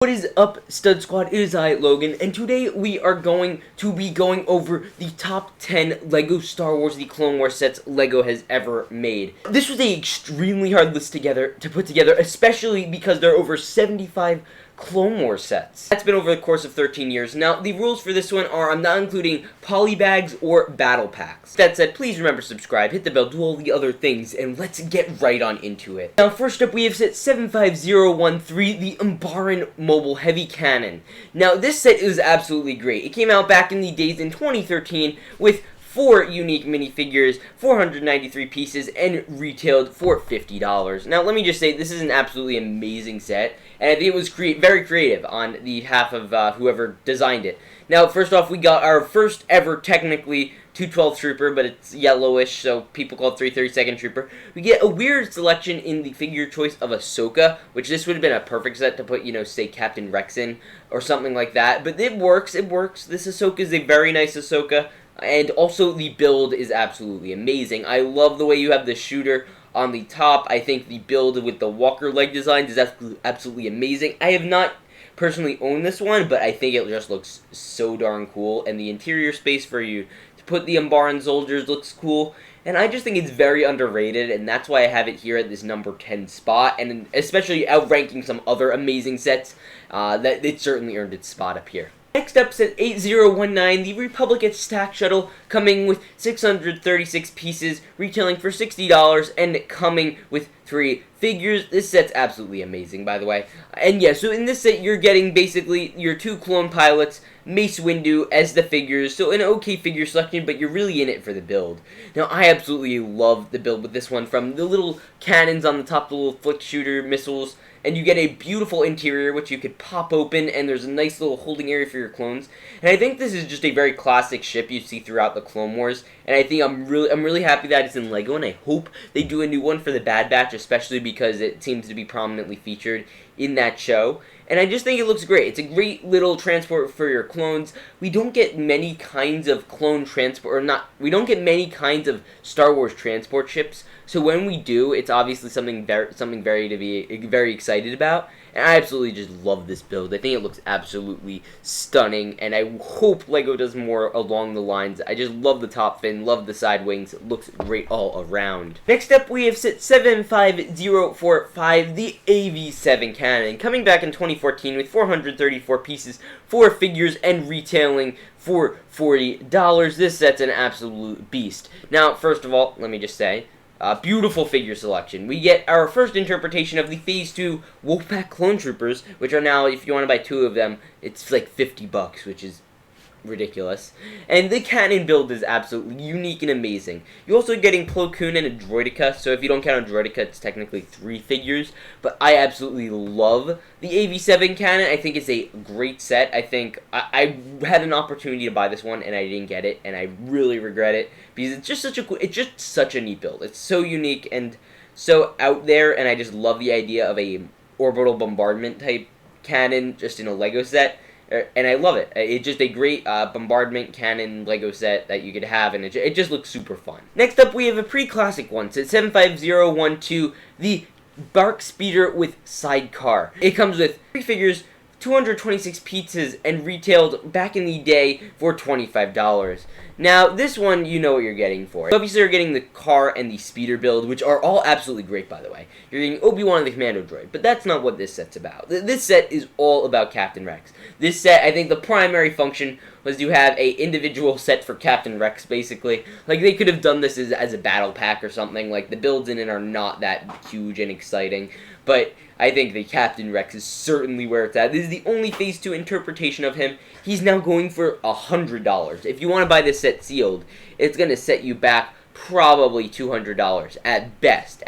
What is up, Stud Squad? It is I, Logan, and today we are going to be going over the top 10 LEGO Star Wars The Clone Wars sets LEGO has ever made. This was an extremely hard list to put together, especially because there are over 75 Clone Wars sets. That's been over the course of 13 years. Now, the rules for this one are I'm not including polybags or battle packs. That said, please remember to subscribe, hit the bell, do all the other things, and let's get right on into it. Now, first up, we have set 75013, the Umbaran Mobile Heavy Cannon. Now, this set is absolutely great. It came out back in the days in 2013 with 4 unique minifigures, 493 pieces, and retailed for $50. Now, let me just say, this is an absolutely amazing set, and I think it was very creative on the half of whoever designed it. Now, first off, we got our first ever, technically, 212 Trooper, but it's yellowish, so people call it 332nd Trooper. We get a weird selection in the figure choice of Ahsoka, which this would have been a perfect set to put, say, Captain Rex in, or something like that. But it works, it works. This Ahsoka is a very nice Ahsoka. And also, the build is absolutely amazing. I love the way you have the shooter on the top. I think the build with the Walker leg design is absolutely amazing. I have not personally owned this one, but I think it just looks so darn cool. And the interior space for you to put the Umbaran soldiers looks cool. And I just think it's very underrated, and that's why I have it here at this number 10 spot. And especially outranking some other amazing sets, that it certainly earned its spot up here. Next up, set 8019, the Republic Stack Shuttle, coming with 636 pieces, retailing for $60, and coming with 3 figures. This set's absolutely amazing, by the way. And yeah, so in this set, you're getting basically your 2 clone pilots, Mace Windu as the figures, so an okay figure selection, but you're really in it for the build. Now, I absolutely love the build with this one, from the little cannons on the top, the little flick shooter missiles, and you get a beautiful interior which you could pop open, and there's a nice little holding area for your clones. And I think this is just a very classic ship you see throughout the Clone Wars, and I think I'm really happy that it's in LEGO, and I hope they do a new one for the Bad Batch, especially because it seems to be prominently featured in that show. And I just think it looks great. It's a great little transport for your clones. We don't get many kinds of clone transport, we don't get many kinds of Star Wars transport ships. So when we do, it's obviously something to be very excited about. And I absolutely just love this build. I think it looks absolutely stunning, and I hope LEGO does more along the lines. I just love the top fin, love the side wings. It looks great all around. Next up, we have set 75045, the AV7 Cannon, coming back in 2014 with 434 pieces, 4 figures, and retailing for $40. This set's an absolute beast. Now, first of all, let me just say, beautiful figure selection. We get our first interpretation of the Phase 2 Wolfpack Clone Troopers, which are now, if you want to buy 2 of them, it's like $50, which is ridiculous. And the cannon build is absolutely unique and amazing. You're also getting Plo Koon and a Droideka, so if you don't count a Droideka, it's technically 3 figures. But I absolutely love the AV7 cannon. I think it's a great set. I think I had an opportunity to buy this one, and I didn't get it, and I really regret it, because it's just such a neat build. It's so unique and so out there, and I just love the idea of a orbital bombardment type cannon just in a LEGO set. And I love it. It's just a great bombardment cannon LEGO set that you could have, and it just looks super fun. Next up, we have a pre-classic one. So it's 75012, the Bark Speeder with Sidecar. It comes with 3 figures, 226 pizzas, and retailed back in the day for $25. Now, this one, you know what you're getting for. Obviously, you're getting the car and the speeder build, which are all absolutely great, by the way. You're getting Obi-Wan and the Commando Droid, but that's not what this set's about. This set is all about Captain Rex. This set, I think the primary function was to have a individual set for Captain Rex, basically. Like, they could have done this as a battle pack or something. Like, the builds in it are not that huge and exciting, but I think the Captain Rex is certainly where it's at. This is the only Phase 2 interpretation of him. He's now going for $100. If you want to buy this set sealed, it's going to set you back probably $200 at best,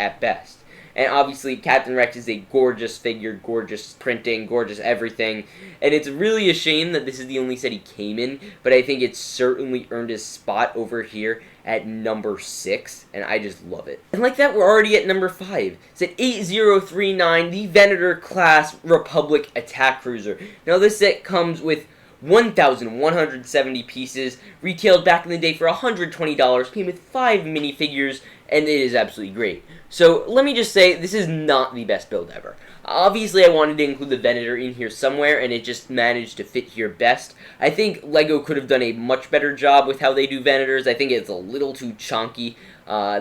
And obviously, Captain Rex is a gorgeous figure, gorgeous printing, gorgeous everything. And it's really a shame that this is the only set he came in, but I think it's certainly earned his spot over here at number 6, and I just love it. And like that, we're already at number 5. It's at 8039, the Venator class Republic Attack Cruiser. Now, this set comes with 1,170 pieces, retailed back in the day for $120, came with 5 minifigures, and it is absolutely great. So, let me just say, this is not the best build ever. Obviously, I wanted to include the Venator in here somewhere, and it just managed to fit here best. I think LEGO could have done a much better job with how they do Venators. I think it's a little too chonky.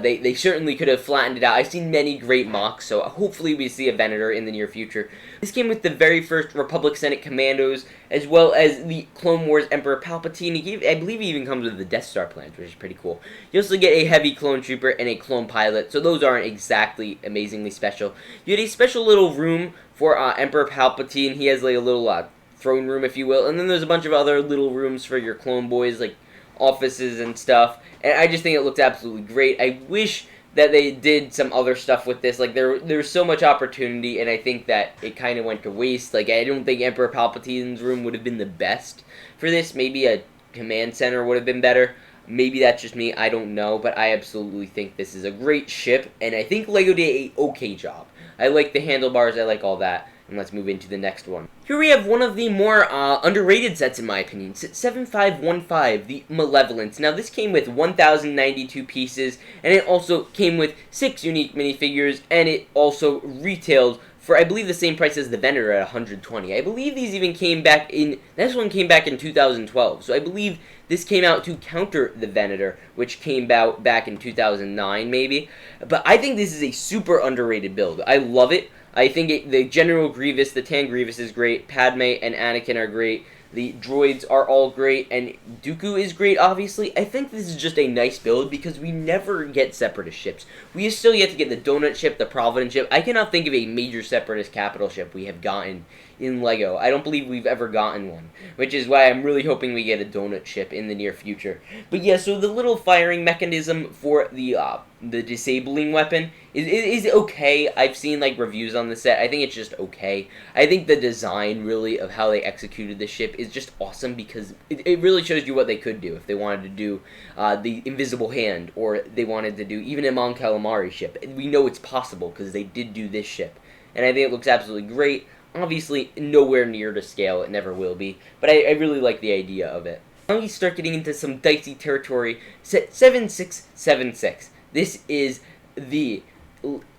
They certainly could have flattened it out. I've seen many great mocks, so hopefully we see a Venator in the near future. This came with the very first Republic Senate Commandos, as well as the Clone Wars Emperor Palpatine. I believe he even comes with the Death Star plans, which is pretty cool. You also get a heavy clone trooper and a clone pilot, so those aren't exactly amazingly special. You get a special little room for Emperor Palpatine. He has like a little throne room, if you will, and then there's a bunch of other little rooms for your clone boys, like offices and stuff, and I just think it looks absolutely great. I wish that they did some other stuff with this. Like, there's so much opportunity, and I think that it kind of went to waste. Like, I don't think Emperor Palpatine's room would have been the best for this. Maybe a command center would have been better. Maybe that's just me, I don't know, but I absolutely think this is a great ship, and I think LEGO did a okay job. I like the handlebars, I like all that. And let's move into the next one. Here we have one of the more underrated sets, in my opinion. Set 7515, the Malevolence. Now, this came with 1,092 pieces, and it also came with 6 unique minifigures, and it also retailed for, I believe, the same price as the Venator at 120. I believe these even came back in, this one came back in 2012, so I believe this came out to counter the Venator, which came out back in 2009, maybe. But I think this is a super underrated build. I love it. I think the General Grievous, the Tan Grievous is great, Padme and Anakin are great, the droids are all great, and Dooku is great, obviously. I think this is just a nice build because we never get Separatist ships. We have still yet to get the Donut ship, the Providence ship. I cannot think of a major Separatist capital ship we have gotten in LEGO. I don't believe we've ever gotten one, which is why I'm really hoping we get a Donut ship in the near future. But yeah, so the little firing mechanism for the disabling weapon is okay. I've seen like reviews on the set. I think it's just okay. I think the design really of how they executed the ship is just awesome because it really shows you what they could do if they wanted to do the Invisible Hand, or they wanted to do even a Mon Calamari ship. We know it's possible because they did do this ship, and I think it looks absolutely great. Obviously, nowhere near to scale, it never will be, but I really like the idea of it. Now you start getting into some dicey territory. Set 7676. This is the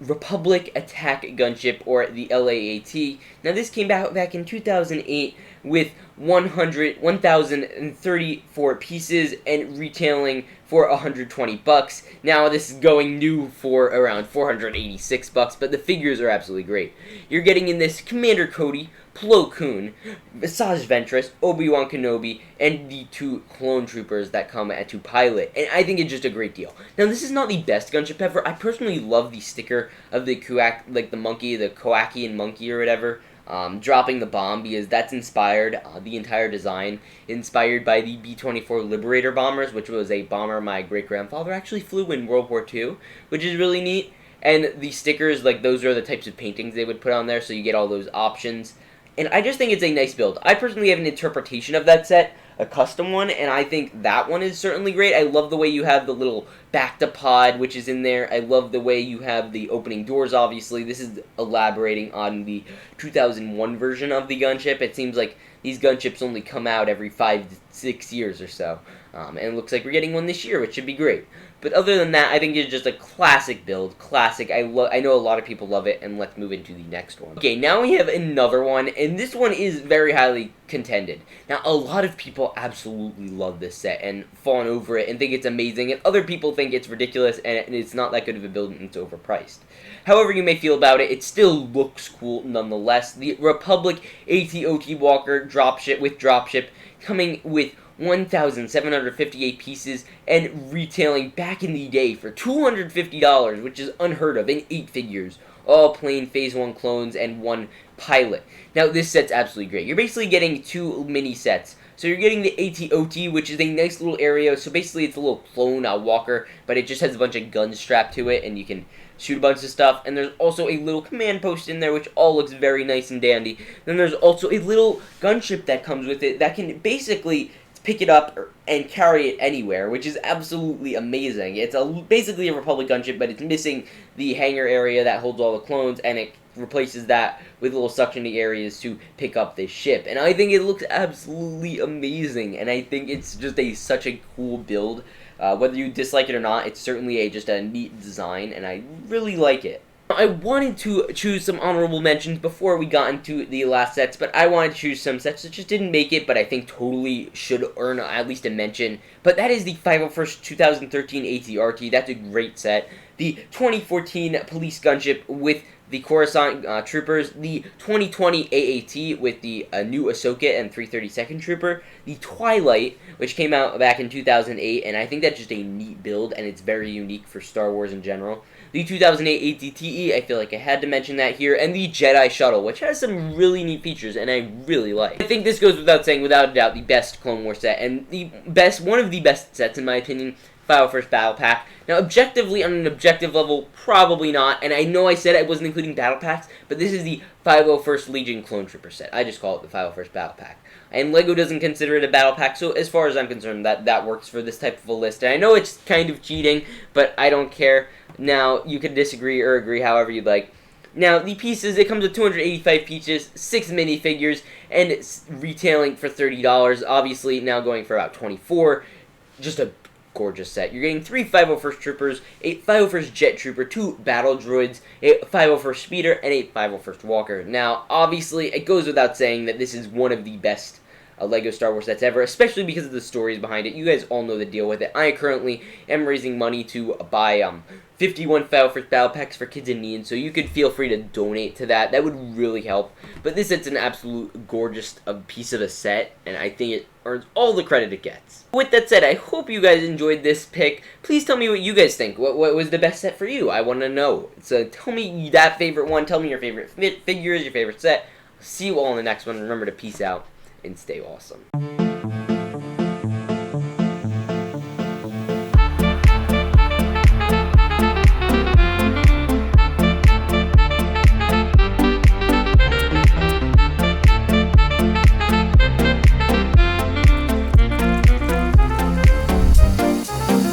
Republic Attack Gunship, or the LAAT. Now this came back in 2008 with 1,034 pieces and retailing for $120. Now this is going new for around $486, but the figures are absolutely great. You're getting in this Commander Cody, Plo Koon, Visage Ventress, Obi-Wan Kenobi, and the 2 clone troopers that come to pilot, and I think it's just a great deal. Now, this is not the best gunship ever. I personally love the sticker of the the monkey, the Koakian monkey or whatever, dropping the bomb, because that's inspired, the entire design, inspired by the B-24 Liberator bombers, which was a bomber my great-grandfather actually flew in World War II, which is really neat. And the stickers, like, those are the types of paintings they would put on there, so you get all those options. And I just think it's a nice build. I personally have an interpretation of that set, a custom one, and I think that one is certainly great. I love the way you have the little Bacta-pod, which is in there. I love the way you have the opening doors, obviously. This is elaborating on the 2001 version of the gunship. It seems like these gunships only come out every 5 to 6 years or so. And it looks like we're getting one this year, which should be great. But other than that, I think it's just a classic build. Classic. I know a lot of people love it, and let's move into the next one. Okay, now we have another one, and this one is very highly contended. Now, a lot of people absolutely love this set and fawn over it and think it's amazing, and other people think it's ridiculous and it's not that good of a build and it's overpriced. However you may feel about it, it still looks cool nonetheless. The Republic ATAT Walker dropship coming with 1,758 pieces and retailing back in the day for $250, which is unheard of, in 8 figures. All plain Phase 1 clones and 1 pilot. Now, this set's absolutely great. You're basically getting 2 mini sets. So you're getting the ATOT, which is a nice little area. So basically it's a little clone walker, but it just has a bunch of guns strapped to it, and you can shoot a bunch of stuff. And there's also a little command post in there, which all looks very nice and dandy. Then there's also a little gunship that comes with it that can basically pick it up and carry it anywhere, which is absolutely amazing. It's basically a Republic gunship, but it's missing the hangar area that holds all the clones, and it replaces that with little suctioning areas to pick up this ship. And I think it looks absolutely amazing, and I think it's just such a cool build. Whether you dislike it or not, it's certainly just a neat design, and I really like it. I wanted to choose some honorable mentions before we got into the last sets, but I wanted to choose some sets that just didn't make it, but I think totally should earn at least a mention. But that is the 501st 2013 ATRT. That's a great set. The 2014 Police Gunship with the Coruscant Troopers, the 2020 AAT with the new Ahsoka and 332nd Trooper, the Twilight, which came out back in 2008, and I think that's just a neat build, and it's very unique for Star Wars in general. The 2008 ATTE, I feel like I had to mention that here, and the Jedi Shuttle, which has some really neat features, and I really like. I think this goes without saying, without a doubt, the best Clone Wars set, and one of the best sets, in my opinion, 501st Battle Pack. Now, objectively, on an objective level, probably not, and I know I said I wasn't including Battle Packs, but this is the 501st Legion Clone Trooper set. I just call it the 501st Battle Pack. And LEGO doesn't consider it a Battle Pack, so as far as I'm concerned, that works for this type of a list. And I know it's kind of cheating, but I don't care. Now, you can disagree or agree however you'd like. Now, the pieces, it comes with 285 pieces, 6 minifigures, and it's retailing for $30. Obviously, now going for about $24. Just a gorgeous set. You're getting 3 501st Troopers, a 501st Jet Trooper, 2 Battle Droids, a 501st Speeder, and a 501st Walker. Now, obviously, it goes without saying that this is one of the best LEGO Star Wars sets ever, especially because of the stories behind it. You guys all know the deal with it. I currently am raising money to buy 51 501st Battle Packs for kids in need, so you could feel free to donate to that. That would really help. But this set's an absolute gorgeous piece of a set, and I think it earns all the credit it gets. With that said, I hope you guys enjoyed this pick. Please tell me what you guys think. What was the best set for you? I want to know. So tell me that favorite one. Tell me your favorite figures, your favorite set. See you all in the next one. Remember to peace out and stay awesome.